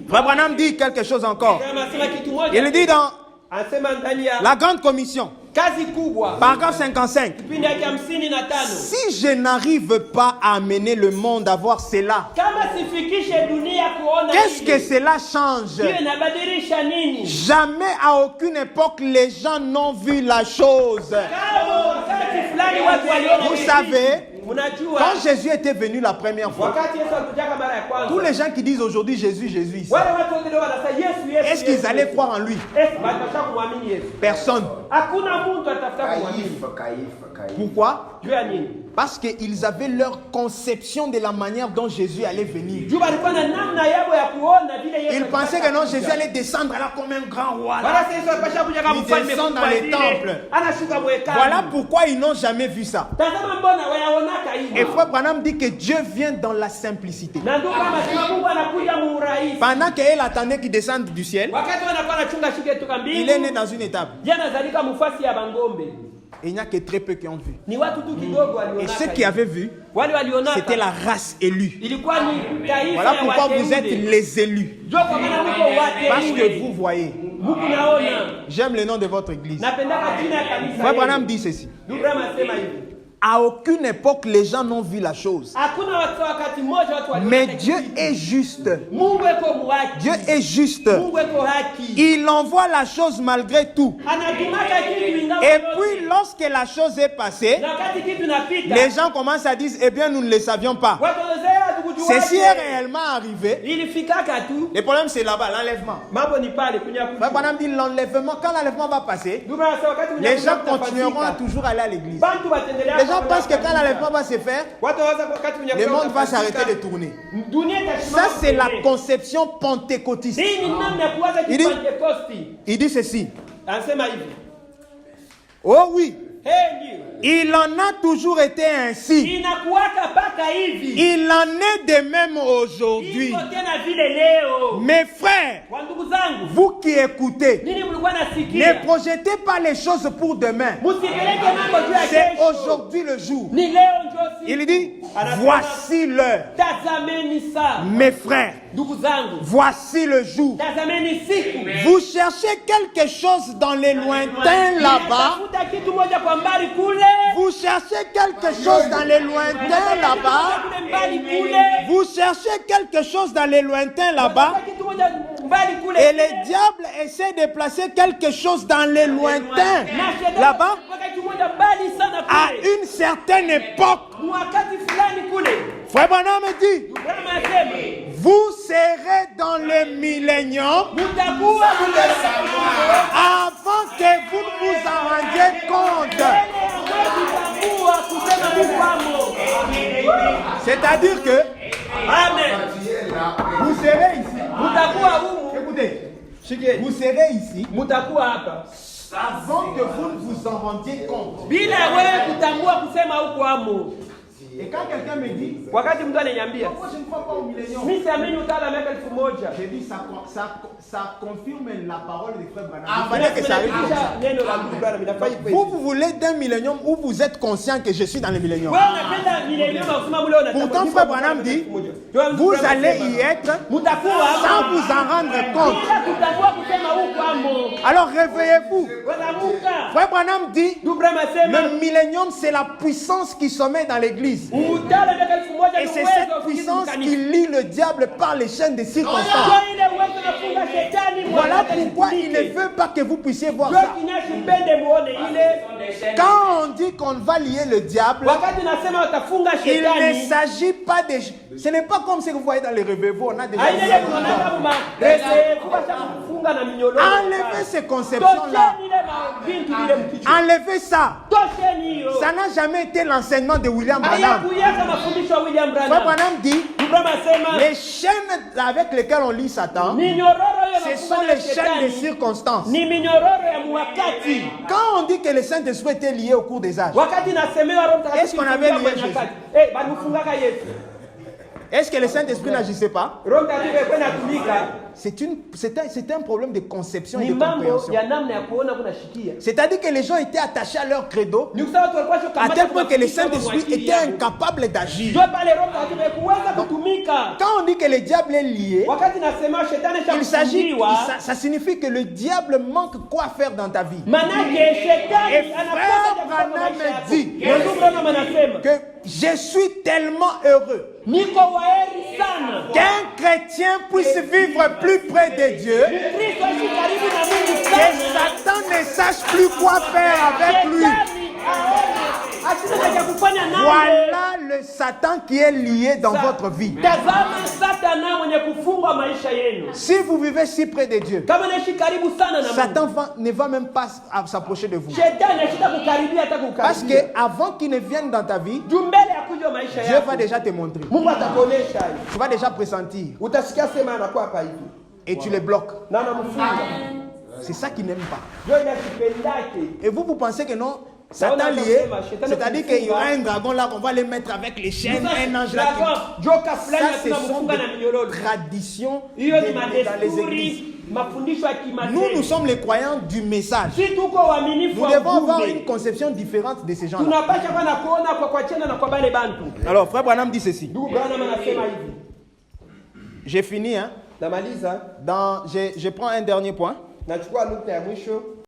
Frère Branham dit quelque chose encore. Il dit dans la grande commission, paragraphe 55. Si je n'arrive pas à amener le monde à voir cela, qu'est-ce que cela change? Jamais à aucune époque les gens n'ont vu la chose. Vous savez, quand Jésus était venu la première fois, tous les gens qui disent aujourd'hui Jésus, Jésus ici, est-ce qu'ils allaient croire en lui? Personne. Pourquoi? Parce qu'ils avaient leur conception de la manière dont Jésus allait venir. Ils pensaient que non, Jésus allait descendre là comme un grand roi. Là. Il descend dans les temples. Voilà pourquoi ils n'ont jamais vu ça. Et Frère Branham dit que Dieu vient dans la simplicité. Pendant qu'elle attendait qu'il descende du ciel, il est né dans une étable. Et il n'y a que très peu qui ont vu. Et ceux qui avaient vu, c'était la race élue. Voilà pourquoi vous êtes les élus. Parce que vous voyez. J'aime le nom de votre église. Frère Branham dit ceci. À aucune époque, les gens n'ont vu la chose. Mais Dieu est juste. Dieu est juste. Il envoie la chose malgré tout. Et puis, lorsque la chose est passée, les gens commencent à dire, eh bien, nous ne le savions pas. Ceci est réellement arrivé. Le problème, c'est là-bas, l'enlèvement. Madame dit l'enlèvement. Quand l'enlèvement va passer, les gens continueront à toujours aller à l'église. Les gens pensent que quand l'enlèvement va se faire, le monde va s'arrêter de tourner. Ça, c'est la conception pentecôtiste. Il dit ceci. Oh oui. Il en a toujours été ainsi. Il en est de même aujourd'hui. Mes frères, vous qui écoutez, ne projetez pas les choses pour demain. C'est aujourd'hui le jour. Il dit, voici l'heure. Mes frères, voici le jour. Vous cherchez quelque chose dans les lointains là-bas. Vous cherchez quelque chose dans les lointains là-bas. Vous cherchez quelque chose dans les lointains là-bas. Et le diable essaie de placer quelque chose dans les lointains là-bas. À une certaine époque. Frère Branham dit, vous serez dans le millénium avant que vous ne vous en rendiez compte. C'est-à-dire que vous serez ici. Écoutez, vous serez ici avant que vous ne vous en rendiez compte. Et quand quelqu'un me dit, pourquoi je ne crois pas au millénium, j'ai dit ça confirme la parole des frères Branham. Que ça arrive comme ça. Vous voulez d'un millénium où vous êtes conscient que je suis dans le millénium. Pourtant, frère Branham dit, vous allez y être sans vous en rendre compte. Alors réveillez-vous. Frère Branham dit, le millénium c'est la puissance qui sommeille dans l'église. Et c'est cette puissance qui lie le diable par les chaînes des circonstances. Voilà pourquoi il ne veut pas que vous puissiez voir ça. Quand on dit qu'on va lier le diable, il ne s'agit pas de... Ce n'est pas comme ce que vous voyez dans les réveillons. On a déjà enlevez ces conceptions-là. Enlevez ça. Ça n'a jamais été l'enseignement de William Branham. Frère Branham dit, les chaînes avec lesquelles on lit Satan, ce sont les chaînes des circonstances. Quand on dit que le Saint-Esprit était lié au cours des âges, est-ce qu'on avait lié Jésus? Est-ce que le Saint-Esprit n'agissait pas? C'était un problème de conception et de compréhension. C'est-à-dire que les gens étaient attachés à leur credo, à tel point que le Saint-Esprit était incapable d'agir. Quand on dit que le diable est lié, il s'agit, ça signifie que le diable manque quoi faire dans ta vie. Et frère Branham me dit que je suis tellement heureux qu'un chrétien puisse vivre plus près de Dieu, que Satan ne sache plus quoi faire avec lui. Voilà le Satan qui est lié dans votre vie. Si vous vivez si près de Dieu, Satan ne va même pas s'approcher de vous. Parce qu'avant qu'il ne vienne dans ta vie, Dieu va déjà te montrer. Tu vas déjà pressentir. Et tu les bloques. C'est ça qu'il n'aime pas. Et vous pensez que non? Satan lié, c'est-à-dire qu'il y aura un dragon là qu'on va les mettre avec les chaînes, un ange là. Ça, ce sont des traditions dans les églises. Nous sommes les croyants du message. Nous devons avoir une conception différente de ces gens-là. Alors, frère Branham dit ceci. J'ai fini, hein? Je prends un dernier point.